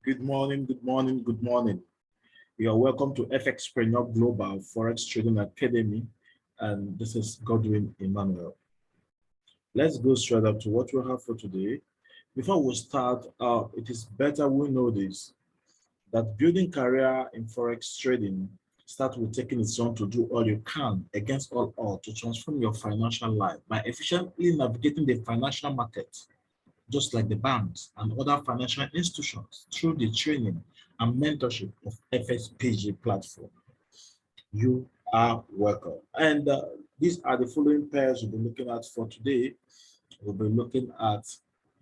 Good morning, good morning, good morning. You are welcome to Fxpg Global Forex Trading Academy, and this is Godwin Emmanuel. Let's go straight up to what we have for today. Before we start, it is better we know this, that building career in Forex trading starts with taking it on to do all you can against all odds to transform your financial life by efficiently navigating the financial market, just like the banks and other financial institutions, through the training and mentorship of Fxpg platform. You are welcome. And these are the following pairs we'll be looking at for today. We'll be looking at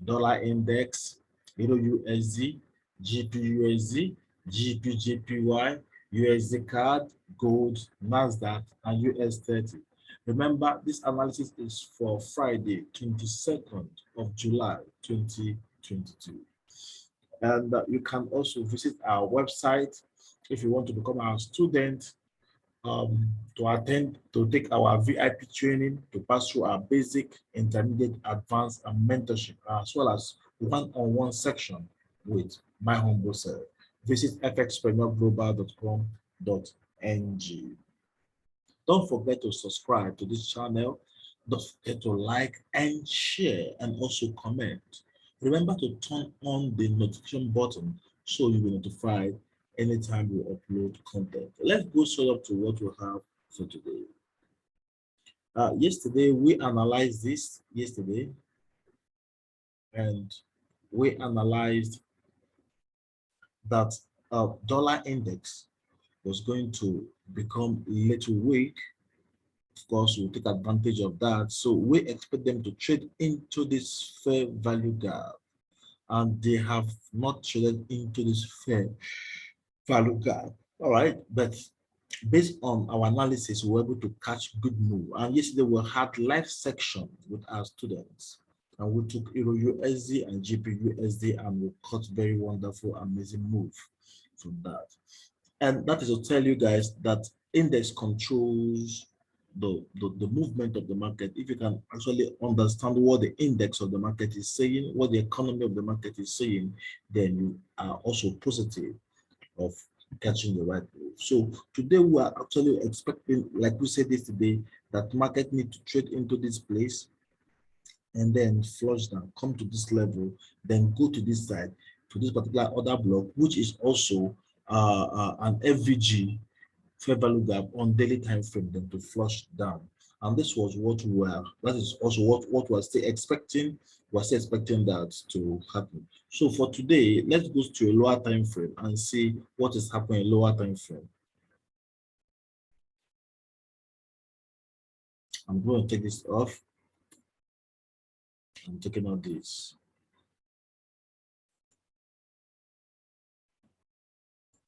dollar index, Eurusd, Gbpusd, Gbpjpy, Usdcad, gold, NASDAQ, and US30. Remember, this analysis is for Friday, 22nd of July, 2022. And you can also visit our website if you want to become our student, to take our VIP training, to pass through our basic, intermediate, advanced, and mentorship, as well as one-on-one section with my humble self. Visit fxpreneurs.com.ng. Don't forget to subscribe to this channel. Don't forget to like and share and also comment. Remember to turn on the notification button so you'll be notified anytime we upload content. Let's go straight up to what we have for today. Yesterday, we analyzed this and we analyzed that dollar index was going to become a little weak. Of course, we'll take advantage of that. So we expect them to trade into this fair value gap, and they have not traded into this fair value gap. All right, but based on our analysis, we were able to catch good move. And yesterday we had live section with our students, and we took Eurusd and Gbpusd, and we caught very wonderful, amazing move from that. And that is to tell you guys that index controls the movement of the market. If you can actually understand what the index of the market is saying, what the economy of the market is saying, then you are also positive of catching the right move. So today we are actually expecting, like we said yesterday, that market need to trade into this place and then flush down, come to this level, then go to this side, to this particular other block, which is also an FVG, fair value gap, on daily time frame, then to flush down. And this was what we were, that is also what we're still expecting. We're still expecting that to happen. So for today, let's go to a lower time frame and see what is happening in lower time frame. I'm going to take this off. I'm taking out this.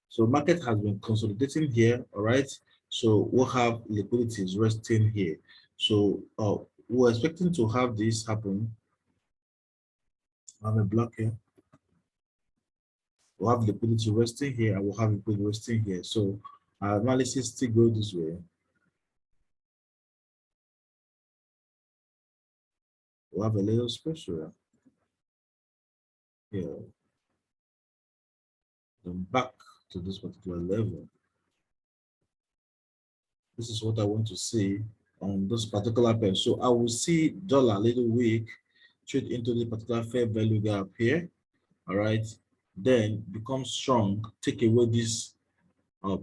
So market has been consolidating here, all right? So we'll have liquidities resting here. So we're expecting to have this happen. I have a block here. We'll have liquidity resting here, and we'll have liquidity resting here. So our analysis still goes this way. We'll have a little space here. Then back to this particular level. This is what I want to see on this particular pair. So I will see dollar a little weak, trade into the particular fair value gap here. All right, then become strong, take away this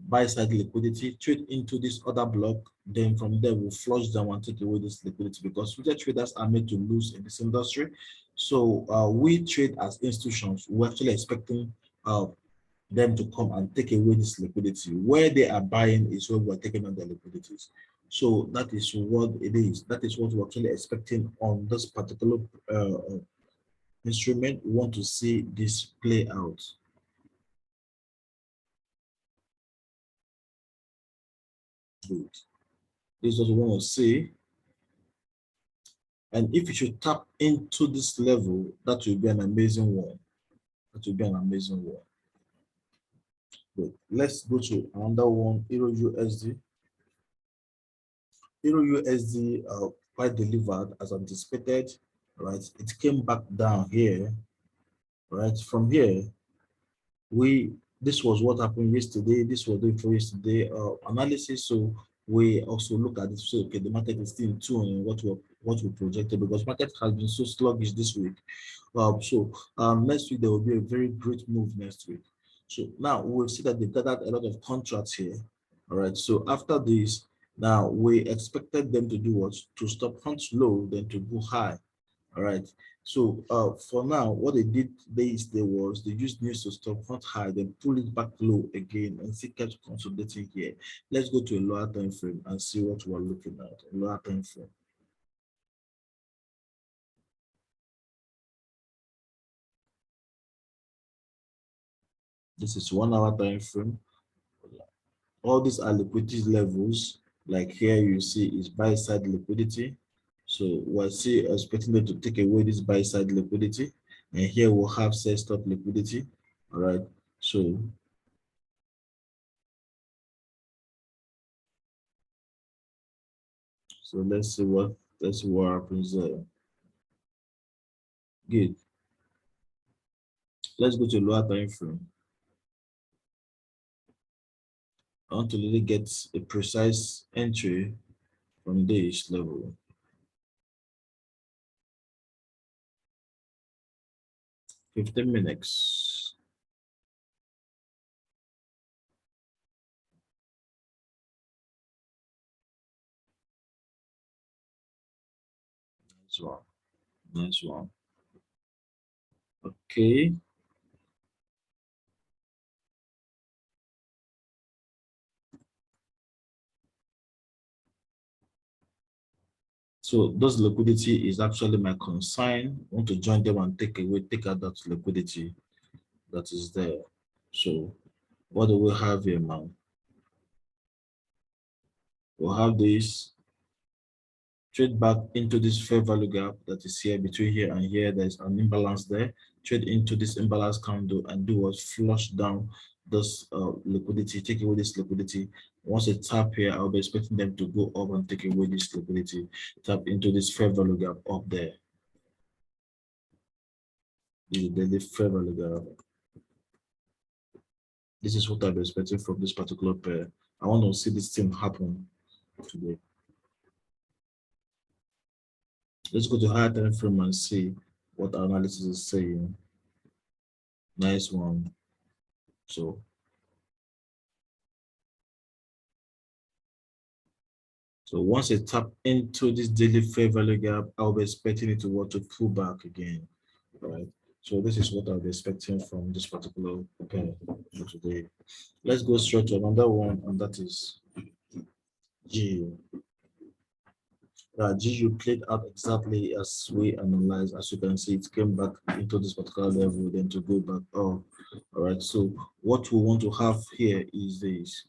buy side liquidity, trade into this other block, then from there we'll flush down and take away this liquidity, because future traders are made to lose in this industry. So we trade as institutions, we're actually expecting them to come and take away this liquidity. Where they are buying is where we're taking on their liquidities. So that is what it is. That is what we're actually expecting on this particular instrument. We want to see this play out. Good. This is what we want to see. And if you should tap into this level, that will be an amazing one. That will be an amazing one. Good. Let's go to another one, Eurusd. Eurusd quite delivered as anticipated, right? It came back down here, right? From here, this was what happened yesterday. This was the for yesterday analysis. So we also look at this. So okay, the market is still in tune in what we projected, because market has been so sluggish this week. Next week there will be a very great move next week. So now we'll see that they gathered a lot of contracts here. All right. So after this, now we expected them to do what? To stop hunt low, then to go high. All right. So for now, what they did yesterday was they used news to stop hunt high, then pull it back low again, and see kept consolidating here. Let's go to a lower time frame and see what we're looking at. A lower time frame. This is 1 hour time frame. All these are liquidity levels. Like here you see is buy side liquidity. So we're expecting them to take away this buy side liquidity, and here we'll have sell stop liquidity. All right. So let's see what happens there. Good. Let's go to lower time frame. I want to really get a precise entry from this level. 15 minutes. Nice one. Nice one. Okay. So those liquidity is actually my concern. I want to join them and take out that liquidity that is there. So what do we have here, man? We'll have this trade back into this fair value gap that is here between here and here. There's an imbalance there. Trade into this imbalance candle and do what? Flush down this liquidity, take away this liquidity. Once it tap here, I'll be expecting them to go up and take away this liquidity, tap into this fair value gap up there. The fair value gap. This is what I'm expecting from this particular pair. I want to see this thing happen today. Let's go to higher time frame and see what our analysis is saying. Nice one. So once it tap into this daily fair value gap, I'll be expecting it to pull back again. All right. So this is what I'll be expecting from this particular pair for today. Let's go straight to another one, and that is GU. GU played out exactly as we analyzed. As you can see, it came back into this particular level, then to go back up. All right. So what we want to have here is this.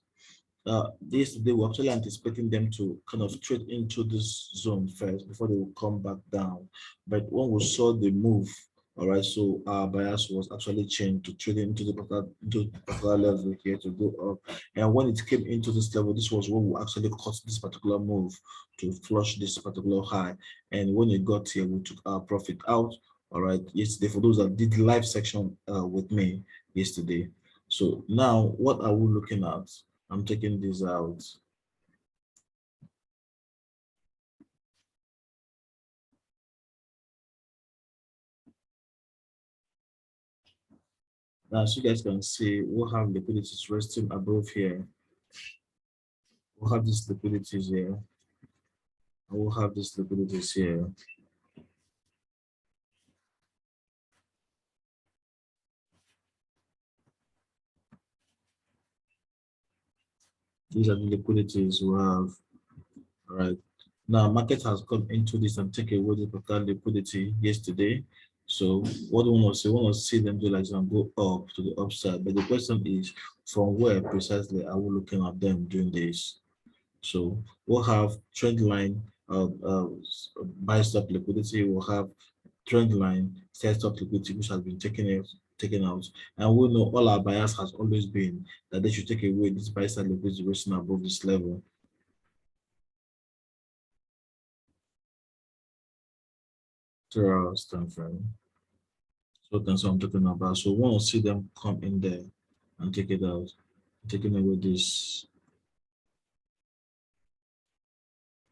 They were actually anticipating them to kind of trade into this zone first before they will come back down. But when we saw the move, all right, so our bias was actually changed to trade into the particular level here to go up. And when it came into this level, this was when we actually caught this particular move to flush this particular high. And when it got here, we took our profit out. All right, yesterday, for those that did the live section with me yesterday. So now, what are we looking at? I'm taking this out. Now, as you guys can see, we'll have liquidities resting above here. We'll have these liquidities here. We'll have these liquidities here. These are the liquidities we have. All right. Now, market has come into this and taken away the total liquidity yesterday. So what we want to see, we want to see them do like and go up to the upside. But the question is, from where precisely are we looking at them doing this? So we'll have trend line buy stop liquidity. We'll have trend line sell stop liquidity, which has been taken out. And we know all our bias has always been that they should take away this buy side liquidity resting above this level. 3 hours time frame. So that's what I'm talking about. So we want to see them come in there and take it out, taking away this.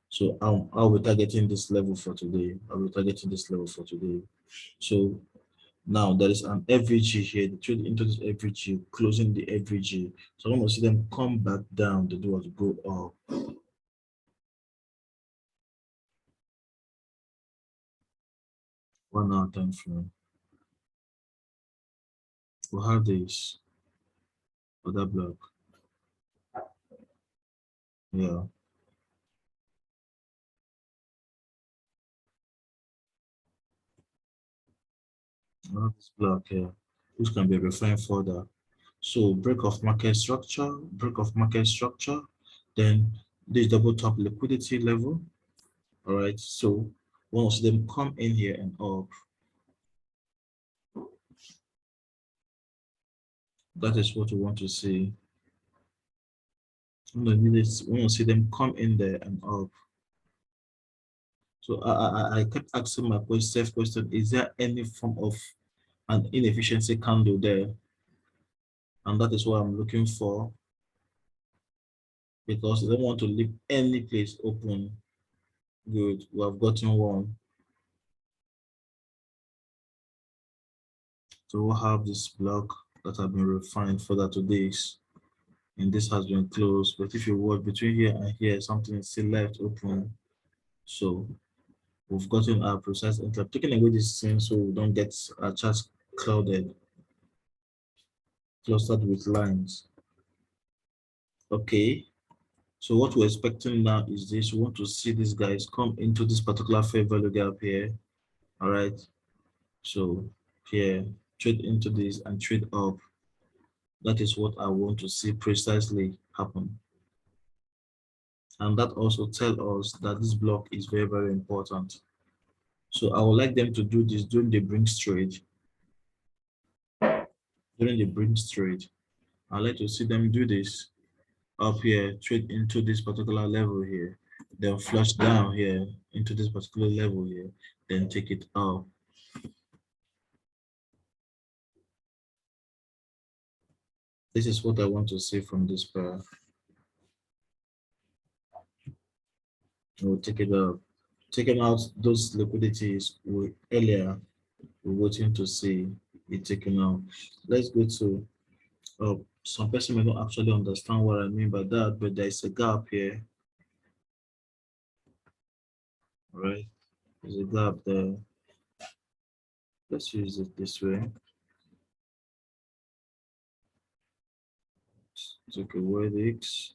So I'll be targeting this level for today. I'll be targeting this level for today. So now there is an FVG here. They trade into this FVG, closing the FVG. So I want to see them come back down. They do want to go up. 1 hour time frame. We'll have this other block. Yeah. We'll have this block here, which can be refined further. So break of market structure, then this double top liquidity level. All right. So once them come in here and up, that is what we want to see. We want to see them come in there and up. So I kept asking my self question: is there any form of an inefficiency candle there? And that is what I'm looking for, because I don't want to leave any place open. Good, we have gotten one. So we'll have this block that have been refined further to this, and this has been closed. But if you watch between here and here, something is still left open. So we've gotten our precise interrupt, taking away this thing so we don't get our chart clouded, clustered with lines. Okay. So what we're expecting now is this. We want to see these guys come into this particular fair value gap here. All right. So here, trade into this and trade up. That is what I want to see precisely happen. And that also tells us that this block is very, very important. So I would like them to do this during the Brinks trade. During the Brinks trade, I'd like to see them do this up here, trade into this particular level here, then flush down here into this particular level here, then take it up. This is what I want to see from this pair. We'll take it up. Taking out those liquidities we earlier we're waiting to see it taken out. Let's go to some person may not actually understand what I mean by that, but there is a gap here. Right? There's a gap there. Let's use it this way. Take away the X.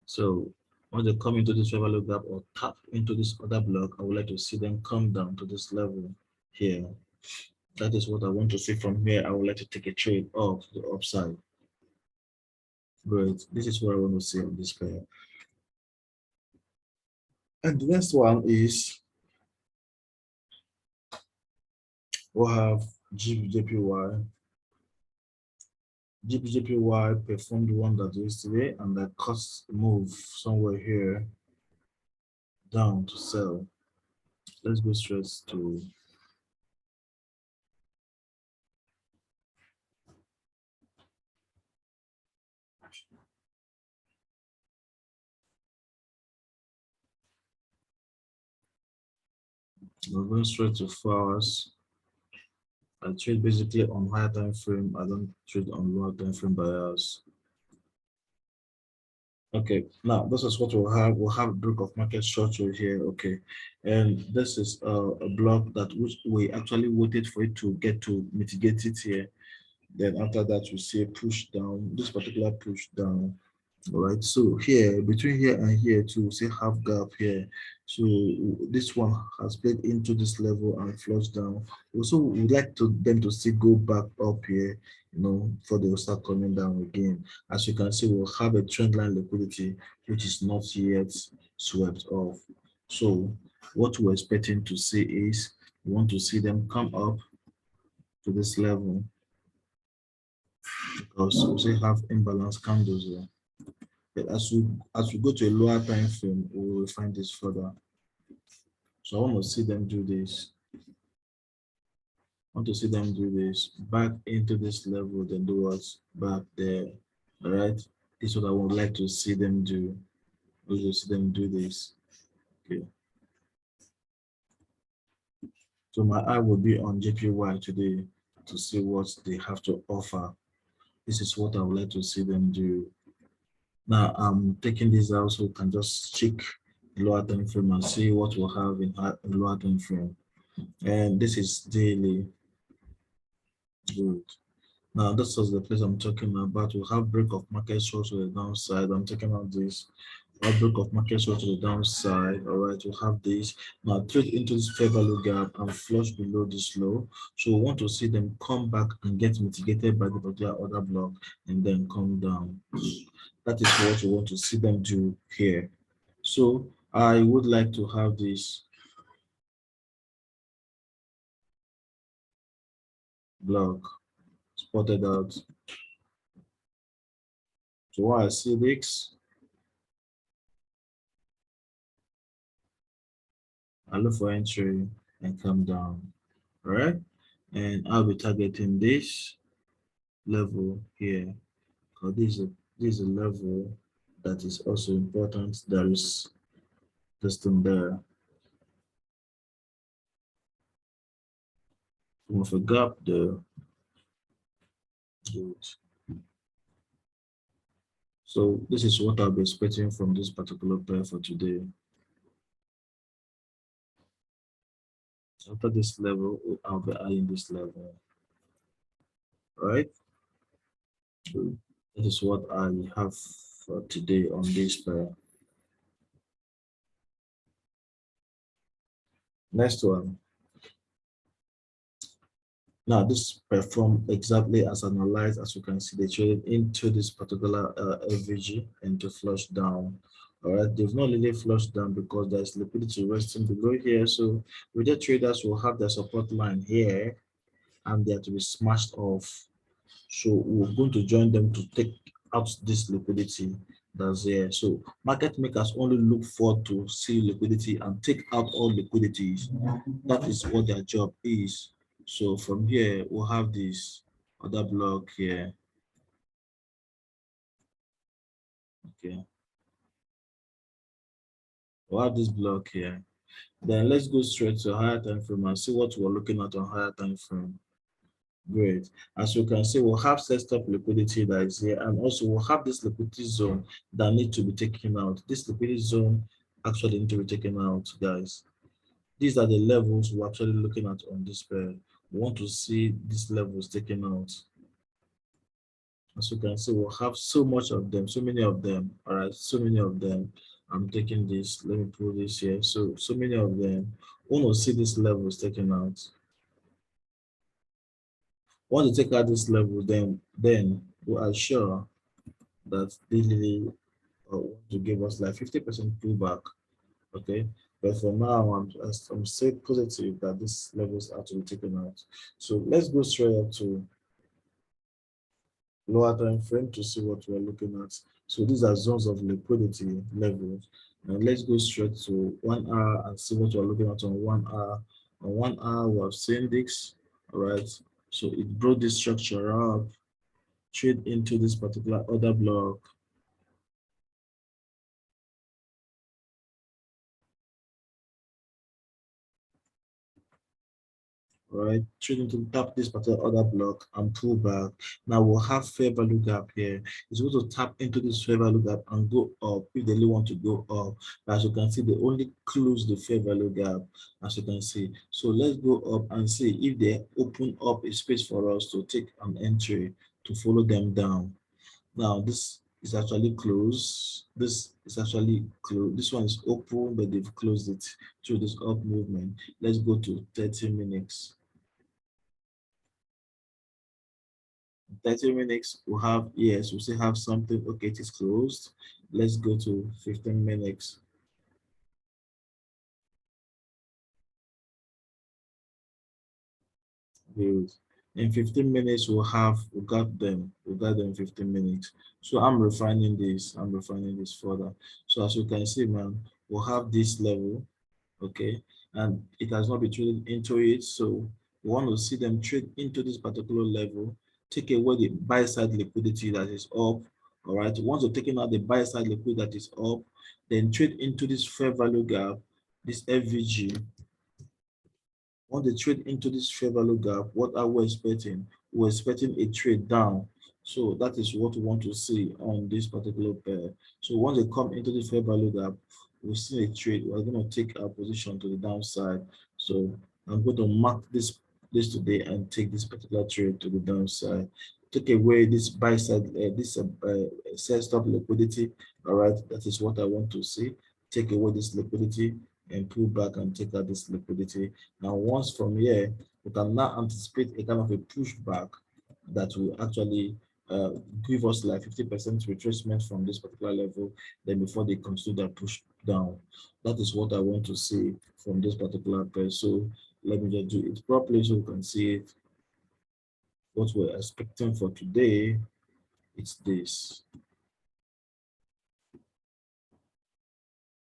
So when they come into this value gap or tap into this other block, I would like to see them come down to this level here. That is what I want to see from here. I would like to take a trade off the upside. Great. This is what I want to see on this pair. And the next one is we'll have Gbpjpy. Gbpjpy performed one that yesterday and that cost move somewhere here down to sell. Let's go straight to we're going straight to 4 hours. I trade basically on higher time frame. I don't trade on lower time frame by hours. Okay, now this is what we'll have. We'll have block of market structure here. Okay, and this is a block that which we actually waited for it to get to mitigate it here. Then after that, we see a push down. This particular push down. All right, so here between here and here to say half gap here, so this one has played into this level and flushed down. Also we'd like them to still go back up here, you know, before they will start coming down again. As you can see, we'll have a trend line liquidity which is not yet swept off. So what we're expecting to see is we want to see them come up to this level, because we still have imbalanced candles here. But as we go to a lower time frame, we will find this further. So I want to see them do this. Want to see them do this back into this level, then do what back there. All right, this is what I would like to see them do. We will see them do this. Okay, so my eye will be on JPY today to see what they have to offer. This is what I would like to see them do. Now I'm taking this out so we can just check the lower time frame and see what we'll have in lower time frame. And this is daily. Good. Now this is the place I'm talking about. We'll have break of market short to the downside. I'm talking about this. Break of market short to the downside. All right, we'll have this. Now trade into this fair value gap and flush below this low. So we want to see them come back and get mitigated by the particular order block and then come down. That is what we want to see them do here. So I would like to have this block spotted out. So while I see this, I look for entry and come down. All right, and I'll be targeting this level here because this is a level that is also important. There is this thing there with a gap there. Good. So this is what I'll be expecting from this particular pair for today. After this level, I'll be eyeing this level. Right? So that is what I have for today on this pair. Next one. Now this performed exactly as analyzed. As you can see, they traded into this particular FVG and to flush down. All right, they've not really flushed down because there's liquidity resting below here. So retail traders will have their support line here and they are to be smashed off. So we're going to join them to take out this liquidity that's here. So market makers only look forward to see liquidity and take out all liquidities. That is what their job is. So from here, we'll have this other block here. Okay. We'll have this block here. Then let's go straight to higher time frame and see what we're looking at on higher time frame. Great. As you can see, we'll have set stop liquidity that is here, and also we'll have this liquidity zone that need to be taken out. This liquidity zone actually need to be taken out, guys. These are the levels we're actually looking at on this pair. We want to see these levels taken out. As you can see, we'll have so much of them, so many of them. All right, so many of them. I'm taking this. Let me put this here. So many of them. We want to see these levels taken out. Once you take out this level, then we are sure that they really want to give us like 50% pullback. Okay, but for now, I'm still positive that these levels are to be taken out. So let's go straight up to lower time frame to see what we're looking at. So these are zones of liquidity levels. And let's go straight to 1 hour and see what we're looking at on 1 hour. On 1 hour, we have seen this. All right. So it brought this structure up, trade into this particular order block. Right, trading to tap this particular order block and pull back. Now we'll have fair value gap here. It's going to tap into this fair value gap and go up if they really want to go up. But as you can see, they only close the fair value gap, as you can see. So let's go up and see if they open up a space for us to take an entry to follow them down. Now this is actually closed. This is actually closed. This one is open, but they've closed it through this up movement. Let's go to 30 minutes. 30 minutes, we'll have, yes, we still have something. Okay, it is closed. Let's go to 15 minutes. Good. In 15 minutes, we got them 15 minutes. So I'm refining this further. So as you can see, man, we'll have this level, okay, and it has not been traded into it. So We want to see them trade into this particular level, take away the buy side liquidity that is up. All right. Once you're taking out the buy side liquidity that is up, then trade into this fair value gap, this FVG. Once they trade into this fair value gap, what are we expecting? We're expecting a trade down. So that is what we want to see on this particular pair. So once they come into the fair value gap, we see a trade. We're going to take our position to the downside. So I'm going to mark this today and take this particular trade to the downside. Take away this buy side, sell stop liquidity. All right, that is what I want to see. Take away this liquidity and pull back and take out this liquidity. Now, once from here, we can now anticipate a kind of a pushback that will actually give us like 50% retracement from this particular level, then before they continue their push down. That is what I want to see from this particular pair. So let me just do it properly so we can see it. What we're expecting for today, it's this.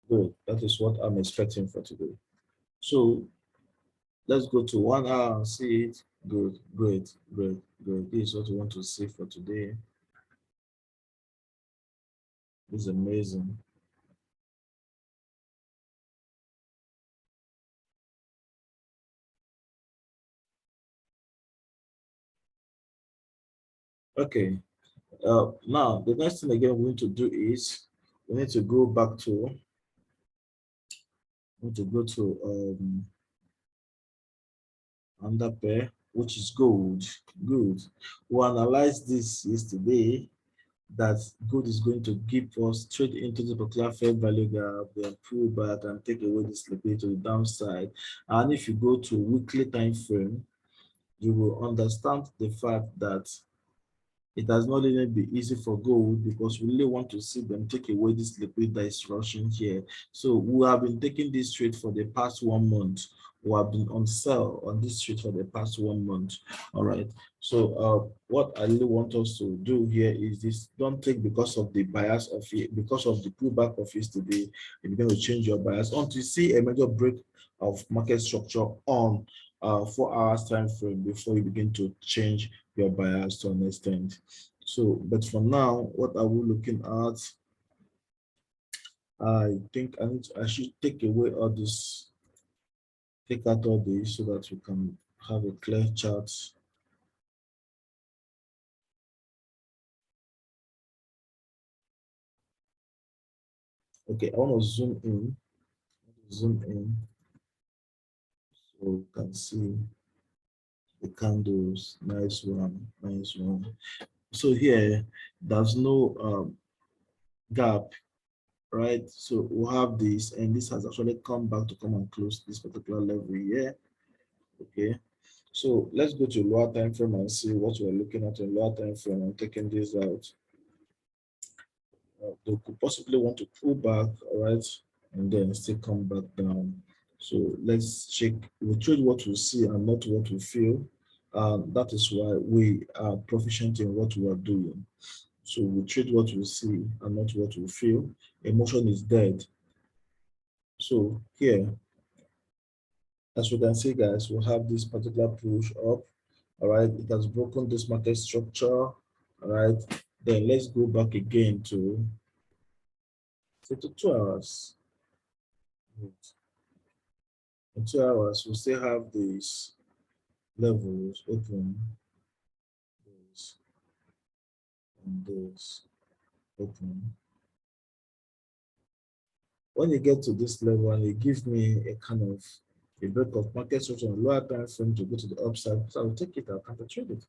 Good. That is what I'm expecting for today. So let's go to 1 hour and see it. Good, great, great, great. This is what we want to see for today. This is amazing. Okay. Now the next thing again we need to do is we need to go back to another pair, which is gold. Good. We analyzed this yesterday that gold is going to give us straight into the particular fair value gap, then pull back and take away this liquidity to the downside. And if you go to weekly time frame, you will understand the fact that it has not even been easy for gold because we really want to see them take away this liquid that is rushing here. So we have been taking this trade for the past 1 month. We have been on sell on this trade for the past 1 month. All right. So what I really want us to do here is this: don't take because of the bias of it, because of the pullback of yesterday, you're going to change your bias until you see a major break of market structure on 4 hours time frame before you begin to change your bias to an extent. So, but for now, what are we looking at? I think I should take away all this, take out all this so that we can have a clear chart. Okay, I want to zoom in, so we can see the candles. Nice one, nice one. So here, there's no gap, right? So we'll have this, and this has actually come back to come and close this particular level here. Okay, so let's go to lower time frame and see what we're looking at in lower time frame and taking this out. They could possibly want to pull back, all right, and then still come back down. So let's check. We trade what we see and not what we feel. That is why we are proficient in what we are doing. So we trade what we see and not what we feel. Emotion is dead. So here, as we can see, guys, we have this particular push up. All right, it has broken this market structure. All right, then let's go back again to 2 hours. In 2 hours, we still have these levels open, this and this open. When you get to this level and it gives me a kind of a break of market structure on lower time frame to go to the upside, so I'll take it, I'll counter trade it.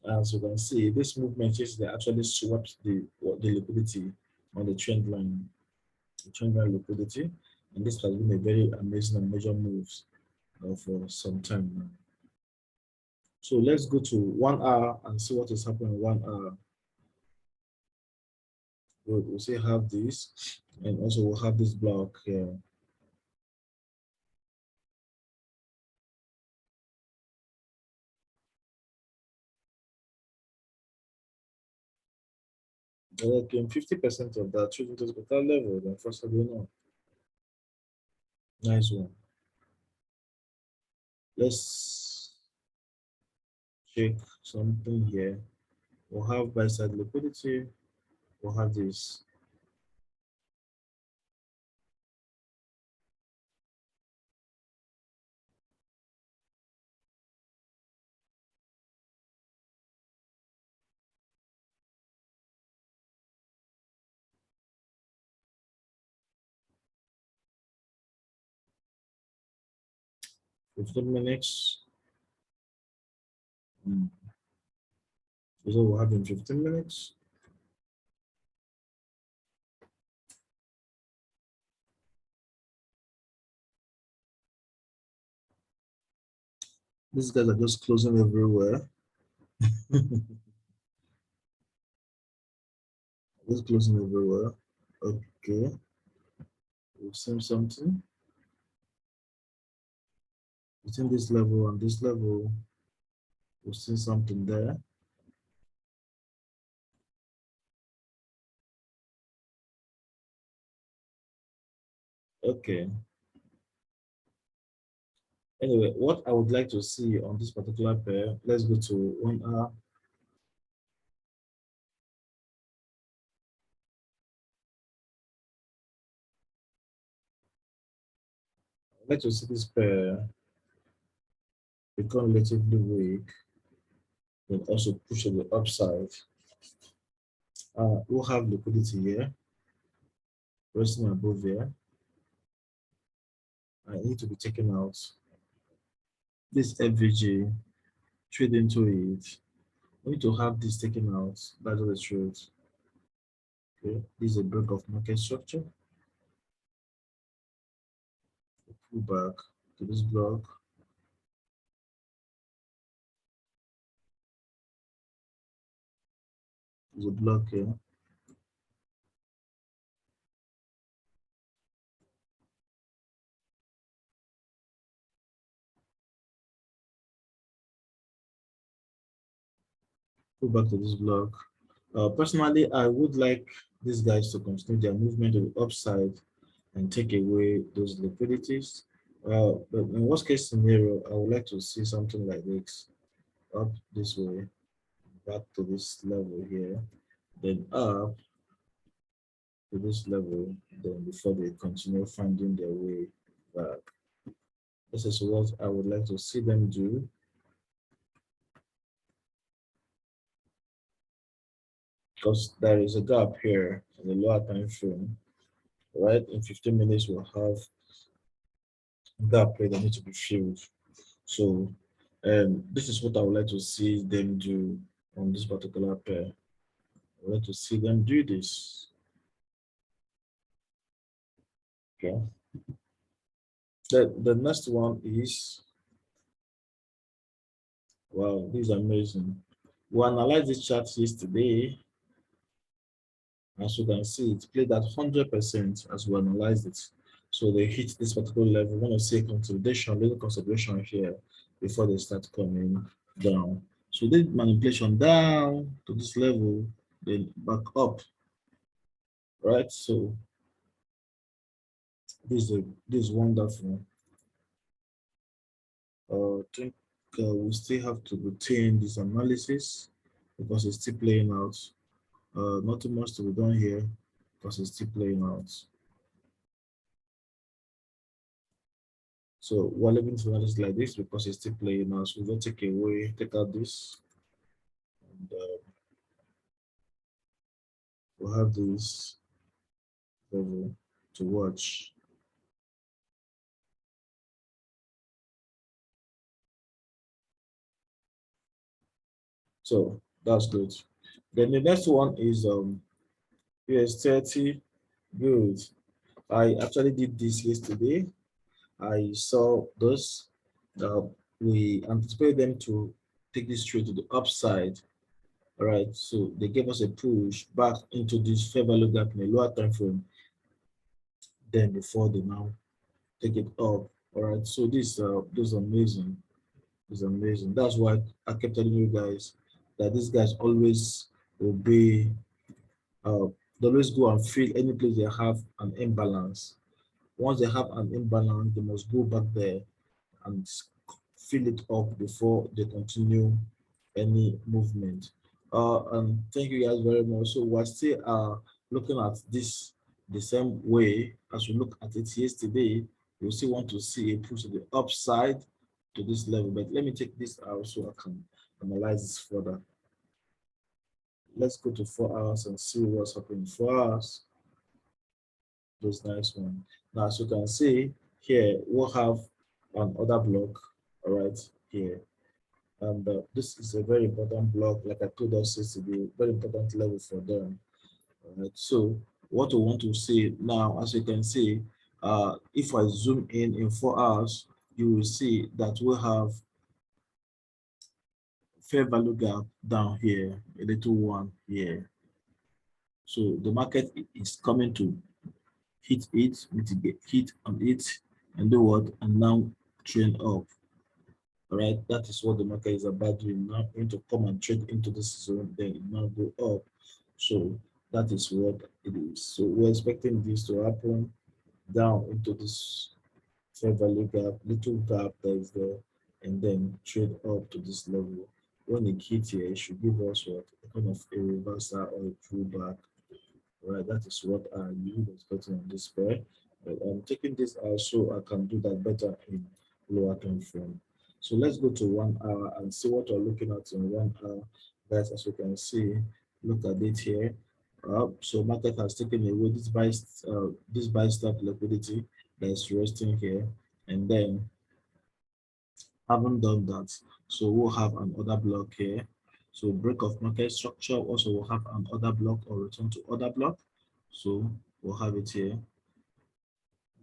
As you can see, this movement is they actually swapped the liquidity on the trend line liquidity, and this has been a very amazing and major moves for some time now. So let's go to 1 hour and see what is happening in 1 hour. We'll say have this, and also we'll have this block here. Like 50% of that trading to the total level, then first of all, nice one. Let's check something here. We'll have buy side liquidity. We'll have this. Mm. 15 minutes. So we'll have in 15 minutes. These guys are just closing everywhere. Just closing everywhere. Okay. We've seen something. Between this level and this level, we've seen something there. Okay. Anyway, what I would like to see on this particular pair, let's go to 1 hour. I'd like to see this pair become relatively weak, and also push to the upside. We'll have liquidity here, resting above here. I need to be taken out. This FVG, trade into it. We need to have this taken out. That's the truth. Okay, this is a break of market structure. Pull back to this block. There's a block here. Pull back to this block. Personally, I would like these guys to continue their movement to the upside and take away those liquidities. But in worst case scenario, I would like to see something like this, up this way, back to this level here, then up to this level, then before they continue finding their way back. This is what I would like to see them do. Because there is a gap here in the lower time frame, right? In 15 minutes, we'll have gap here that needs to be filled. So this is what I would like to see them do on this particular pair. I would like to see them do this. Okay. The next one is, wow, this is amazing. We analyzed this chart yesterday. As you can see, it played at 100% as we analyzed it. So they hit this particular level. We want to see a consolidation, little consolidation here before they start coming down. So they did manipulation down to this level, then back up, right? So this is wonderful. I think we still have to retain this analysis because it's still playing out. Not too much to be done here because it's still playing out. So we're leaving to analysis like this because it's still playing out. So we'll take away, take out this, and we'll have this level to watch. So that's good. Then the next one is US30. Good. I actually did this yesterday. I saw those. We anticipate them to take this trade to the upside. All right. So they gave us a push back into this fair value gap in a lower time frame. Then before they now take it up. All right. So this is amazing. It's amazing. That's why I kept telling you guys that these guys always obey. They always go and fill any place they have an imbalance. Once they have an imbalance, they must go back there and fill it up before they continue any movement. And thank you guys very much. So we're still looking at this the same way as we look at it yesterday. We still want to see a push to the upside to this level, but let me take this out so I can analyze this further. Let's go to 4 hours and see what's happening. 4 hours. This nice one. Now, as you can see here, we'll have another block, all right, here. And this is a very important block, like I told us yesterday, very important level for them. All right. So what we want to see now, as you can see, if I zoom in 4 hours, you will see that we have fair value gap down here, a little one here. So the market is coming to hit it, mitigate, hit on it, and do what? And now trend up. All right, that is what the market is about doing now. Going to come and trade into this zone, then it now go up. So that is what it is. So we're expecting this to happen down into this fair value gap, little gap that is there, and then trade up to this level. When it hits here, it should give us what? A kind of a reversal or a pullback. Right, that is what I usually expecting on this pair. But I'm taking this out so I can do that better in lower time frame. So let's go to 1 hour and see what we're looking at in 1 hour. Guys, as you can see, look at it here. So market has taken away this buy stop liquidity that is resting here, and then haven't done that. So we'll have another block here. So break of market structure, also we'll have another block or return to other block. So we'll have it here.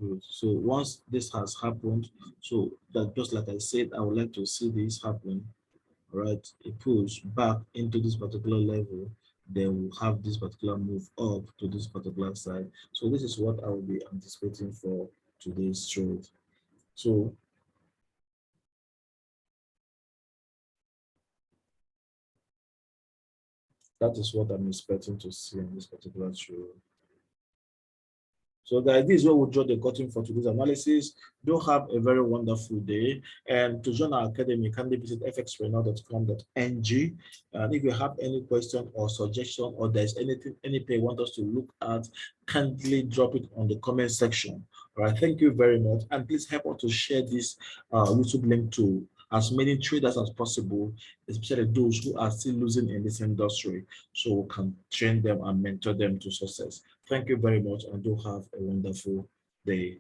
Good. So once this has happened, so that just like I said, I would like to see this happen, right? A push back into this particular level, then we'll have this particular move up to this particular side. So this is what I will be anticipating for today's trade. So that is what I'm expecting to see in this particular trade. So the idea is what we'll draw the curtain for today's analysis. Do have a very wonderful day. And to join our academy, kindly visit fxpg.com.ng. And if you have any question or suggestion, or there's anything, anything you want us to look at, kindly drop it on the comment section. All right, thank you very much. And please help us to share this YouTube link to as many traders as possible, especially those who are still losing in this industry, so we can train them and mentor them to success. Thank you very much, and do have a wonderful day.